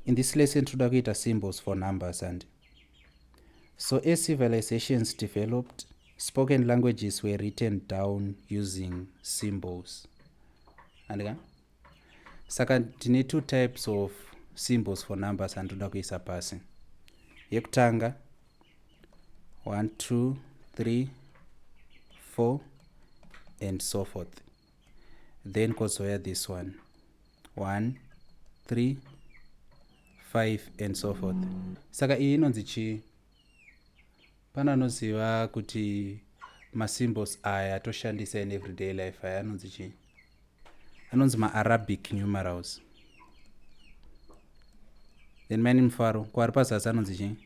In this lesson toda kuita symbols for numbers. And so as civilizations developed, spoken languages were written down using symbols. And saka tine two types of symbols for numbers and toda kuisa pasi. Yekutanga 1 2 3 4 and so forth. Then kozouya this one 1 3 5 and so forth. Saka iyi inonzi chi pana anoziva kuti masymbols aya atoshandisa in everyday life aya anonzi chi anonzi maarabic numerals. Then mani mufaro kwari pazasi anonzi chi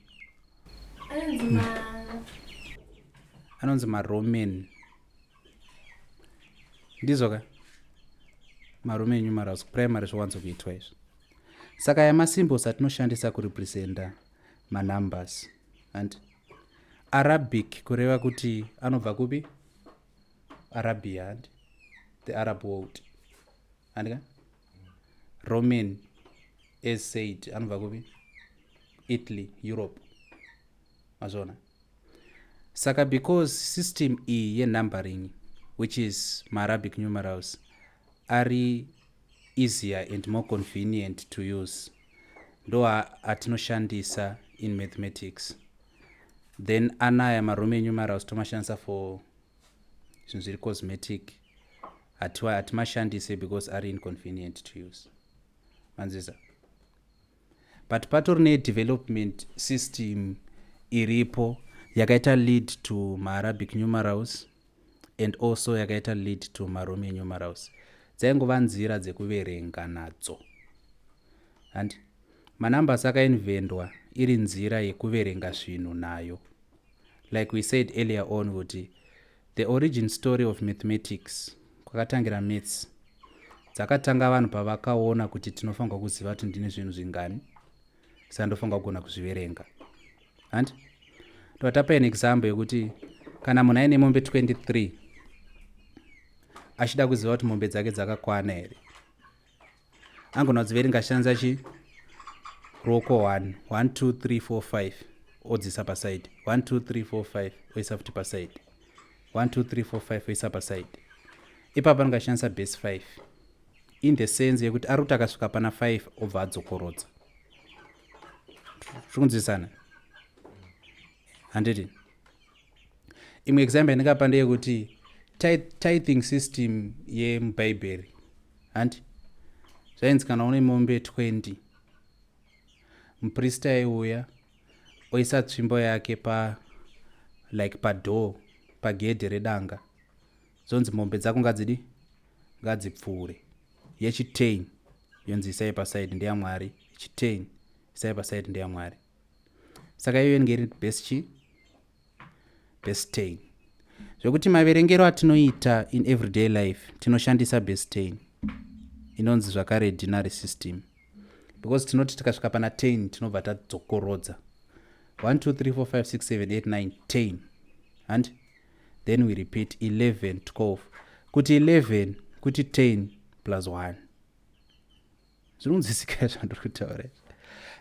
anonzi maroman. Ndizoka maroman numerals primary zvowanzo kuitwa izvo. Saka aya masymbols atinoshandisa kurepresenta manumbers. And Arabic kureva kuti anobva kupi? Arabia and the Arab world. And Roman, as said, anobva kupi? Italy, Europe. Mazona. Saka because system E ye numbering, which is my Arabic numerals, are easier and more convenient to use, ndo atinoshandisa in mathematics. Then anaya maroman numerals tomashandisa for zvinhu zviri cosmetic, hatimashandise because are inconvenient to use. Manzisa. But patori ne-development system iripo yakaita lead to maarabic numerals and also yakaita lead to maroman numerals. Dzaingova nzira dzekuverenga nadzo. And manumbers akainvendwa iri nzira yekuverenga zvinhu nayo. Like we said earlier on, kuti the origin story of mathematics kwakatangira maths dzakatanga vanhu pavakaona kuti tinofanirwa kuziva kuti ndine zvinhu zvingani, saka ndofanirwa kugona kuzviverenga. And ndovatapa an example yekuti kana munhu aine mombe 23 achida kuziva kuti mombe dzake dzakakwana here, angona kudziverenga ashandisa chi ruoko 1 1 2 3 4 5 odzisa paside, 1 2 3 4 5 oisa futi paside, 1 2 3 4 5 oisa paside. Ipapo angashandisa base 5 in the sense yekuti ari kuti akasvika pana 5 obva adzokorodza. Zvikunzwisana? Handiti? Imwe example ndingapa ndeyekuti tithing system yemubhaibheri. Handi? Zvainzi kana une mombe 20, muprista aiuya oisa tsvimbo yake padoor, pagedhe redanga. Zonzi mombe dzako ngadzipfuure. Yechi10 yonzi isai paside ndeyamwari, yechi10 isai paside ndeyamwari. Saka iyo ngeri base chi? Base 10. Zvokuti maverengero atinoita in everyday life tinoshandisa base 10. Inonzi zvakare denary system. Because tinoti tikasvika pana 10 tinobva tadzokorodza. 1 2 3 4 5 6 7 8 9 10. And then we repeat 11 12. Kuti 11 kuti 10 plus 1. Zvinonzwisika zvandiri kutaura.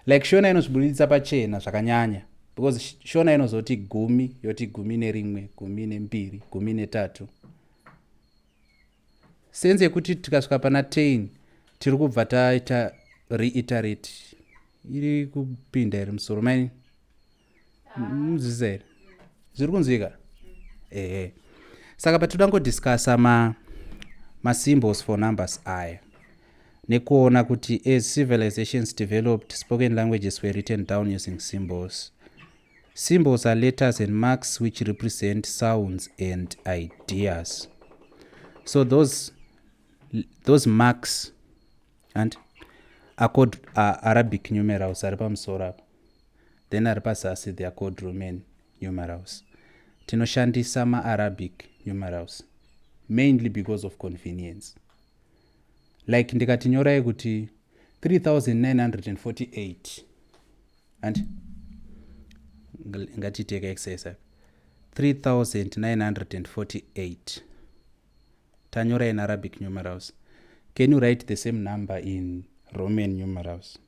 Like shona inozvibuditsa pachena zvakanyanya. Because shona inozoti 10 yoti 11 12 13. Sense yekuti tikasvika pana 10 tiri kubva taita reiterate iri kupinda iri musoro mani muzizere zviri kunzwika. Saka patinoda ngodiscussa masymbols for numbers aya nekuona kuti as civilizations developed, spoken languages were written down using symbols. Symbols are letters and marks which represent sounds and ideas. So those marks and are called Arabic numerals, ari pamusoro apo. Then ari pazasi they are called Roman numerals. Tinoshandisa ma-Arabic numerals mainly because of convenience. Like ndikati nyorai kuti 3948 and ngatiteka exercise 3948 tanyora in Arabic numerals. Can you write the same number in Roman numerals?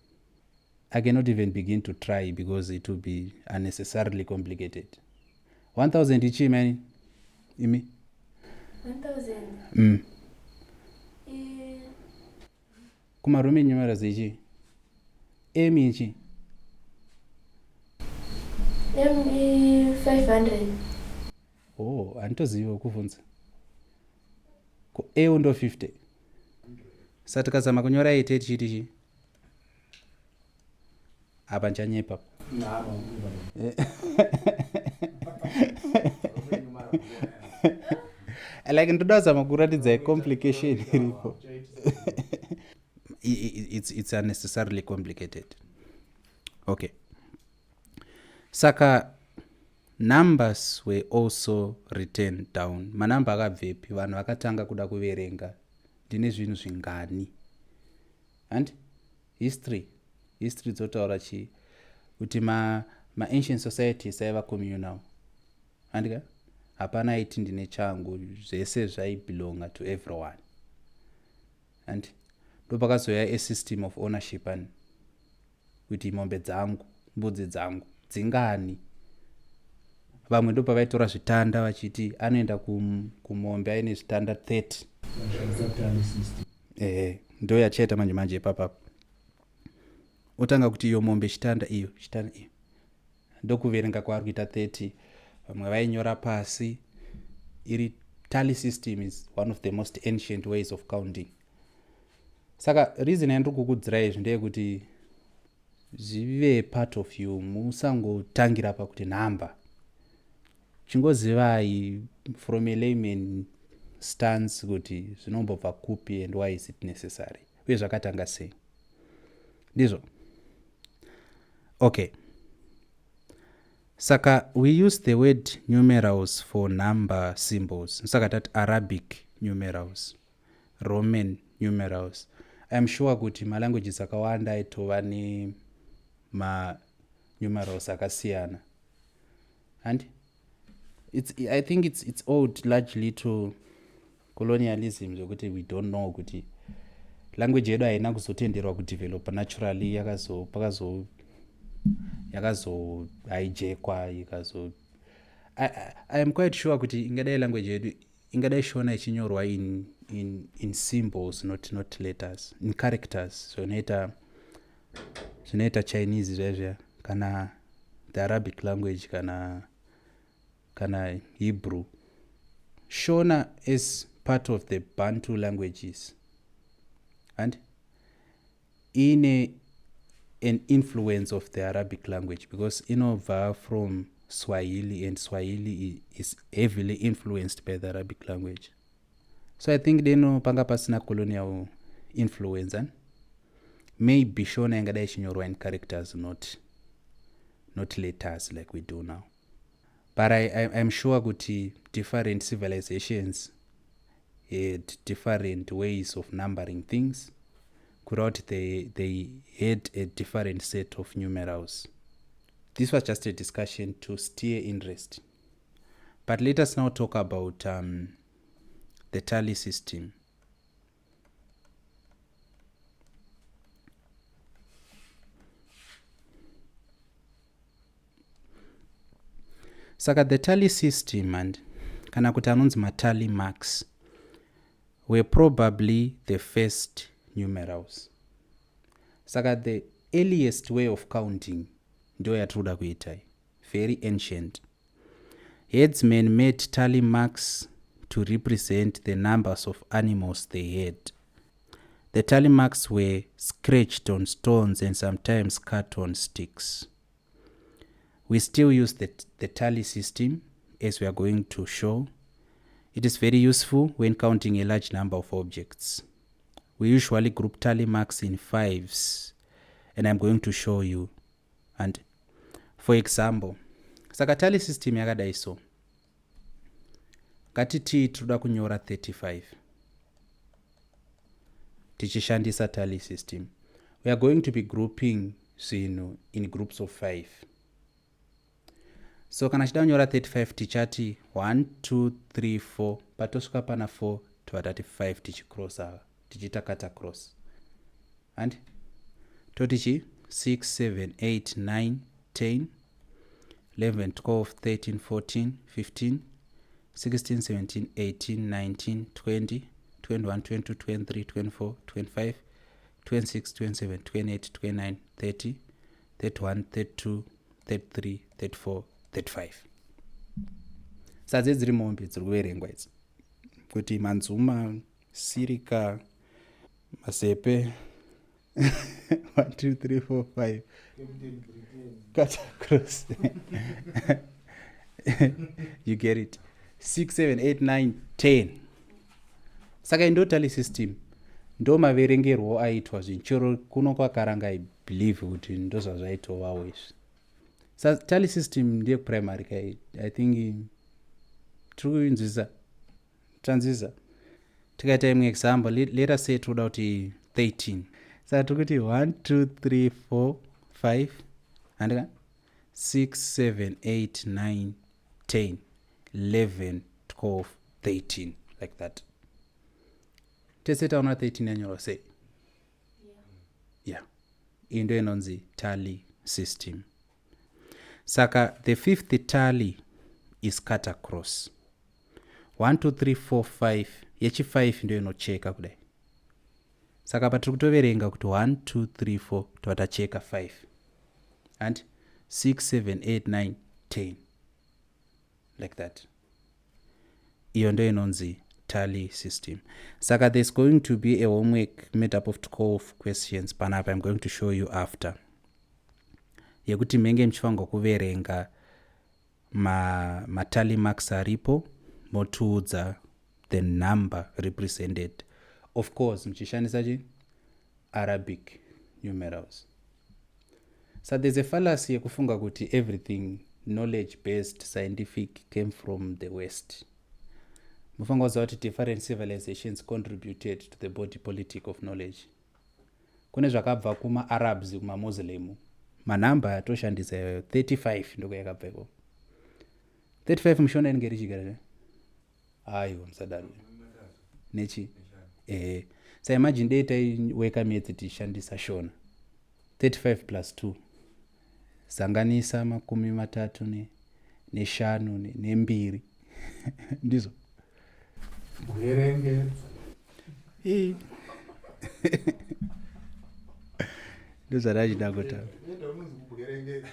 I cannot even begin to try because it will be unnecessarily complicated. 1000 ichi mani imi 1000 kumaroman numerals ichi m ichi m 500 handitoziva kuvhunza ko a undo 50 saka tikazama kunyora 8 tichiti chi apa nchanyepa like ndoda zama kuratidza complication iripo. It's unnecessarily complicated. Okay, saka numbers were also written down. Manamba akabvepi? Vanhu vakatanga kuda kuverenga ndine zvinhu zvingani. And history dzotaura chi kuti ma-ancient societies aiva communal. Andika hapana aiti ndine changu, zvese zvaibelonga to everyone. And ndopakazoya a system of ownership, and kuti mombe dzangu, mbudzi dzangu dzingani. Vamwe ndo pavaitora zvitanda vachiti anoenda kumombe aine zvitanda 30. Ndo yachaita manje ipapapo. Otanga kuti iyo mombe chitanda iyo ndokuverenga kwaari kuita 30. Vamwe vainyora pasi. Iri tally system is one of the most ancient ways of counting. Saka reason yandiri kukudzirai izvi ndeyekuti zvive part of you, musangotangira pakuti nhamba. Chingozivai from a layman stance kuti zvinombobva kupi and why is it necessary, uye zvakatanga sei, ndizvo. Okay, saka we use the word numerals for number symbols. Saka tati Arabic numerals, Roman numerals. I'm sure kuti malanguages akawanda aitova numerals akasiyana. And I think it's owed largely to colonialism, zvokuti we don't know kuti language yedu haina kuzotenderwa kudevelop naturally, yakazo hijackwa I am quite sure kuti ingadai language yedu ingadai shona ichinyorwa in symbols, not letters, in characters. Zvinoita Chinese zvaizvia, kana the Arabic language, kana Hebrew. Shona is part of the Bantu languages, and in an influence of the Arabic language, because inobva from Swahili, and Swahili is heavily influenced by the Arabic language. So I think panga pasina colonial influence, and maybe Shona ingadai chinyorwa in characters, not letters like we do now. But I'm sure kuti different civilizations had different ways of numbering things. Throughout they had a different set of numerals. This was just a discussion to steer interest. But let us now talk about the tally system. Saka the tally system, and kana kuti anonzi matally marks, were probably the first numerals. Saka the earliest way of counting ndo yatinoda kuitai, very ancient. Headsmen made tally marks to represent the numbers of animals they had. The tally marks were scratched on stones and sometimes cut on sticks. We still use the tally system, as we are going to show. It is very useful when counting a large number of objects. We usually group tally marks in 5s, and I'm going to show you. And for example, saka tally system yakadai so. Ngatiti tinoda kunyora 35 tichishandisa tally system. We are going to be grouping zvinhu in groups of 5. So kana chida kunyora 35 tichati 1 2 3 4, patosvika pana 4 totati 5 tichicross ava tichita kata cross, and toti chi 6 7 8 9 10 11 12 13 14 15 16 17 18 19 20 21 22 23 24 25 26 27 28 29 30 31 32 33 34 35. sadze dziri mombe dziri kuverengwa idzi kuti manzuma, sirika, mazepe 1 2 3 4 5 cut across. You get it. 6 7 8 9 10. Saka ndo tally system ndo maverengerwo aitwa zvinchero kuno kwakaranga I believe kuti ndo zvazvaitwa wawesh. Sa tally system ndiye primary kai I think tikuinzisa transiza tikaita imwe example let us say toda kuti 13 saka tikuti 1 2 3 4 5 andika 6 7 8 9 10 11 12 13 like that. Tese taona 13 yanyorwa sei? Yeah. Iyi ndo inonzi tally system. Saka the fifth tally is cut across. 1 2 3 4 5 yechi 5 ndo inocheka kudai. Saka patiri kutoverenga kuti 1 2 3 4 totacheka 5 and 6 7 8 9 10 like that. Iyo ndo inonzi tally system. Saka there's going to be a homework made up of 12 questions panapa I'm going to show you after. Yekuti menge mchifango kuverenga ma tally marks aripo motuudza the number represented. Of course mchishandisa chi Arabic numerals. So there's a fallacy yekufunga kuti everything knowledge based scientific came from the West. Mufanga waza kuti different civilizations contributed to the body politic of knowledge. Kune zvakabva kuma Arabs kuma Muslim. Manamba atoshandisa 35 ndoko yakabveko. 35 mshona ngeri chigara. Ayo msadaro. Nechi. So imagine data weka method tishandisa shona. 35 plus 2. Sanganisa 30 ne5 ne2. Ndizo. Uherenge. Ndizo rajida gota. Ndio uherenge.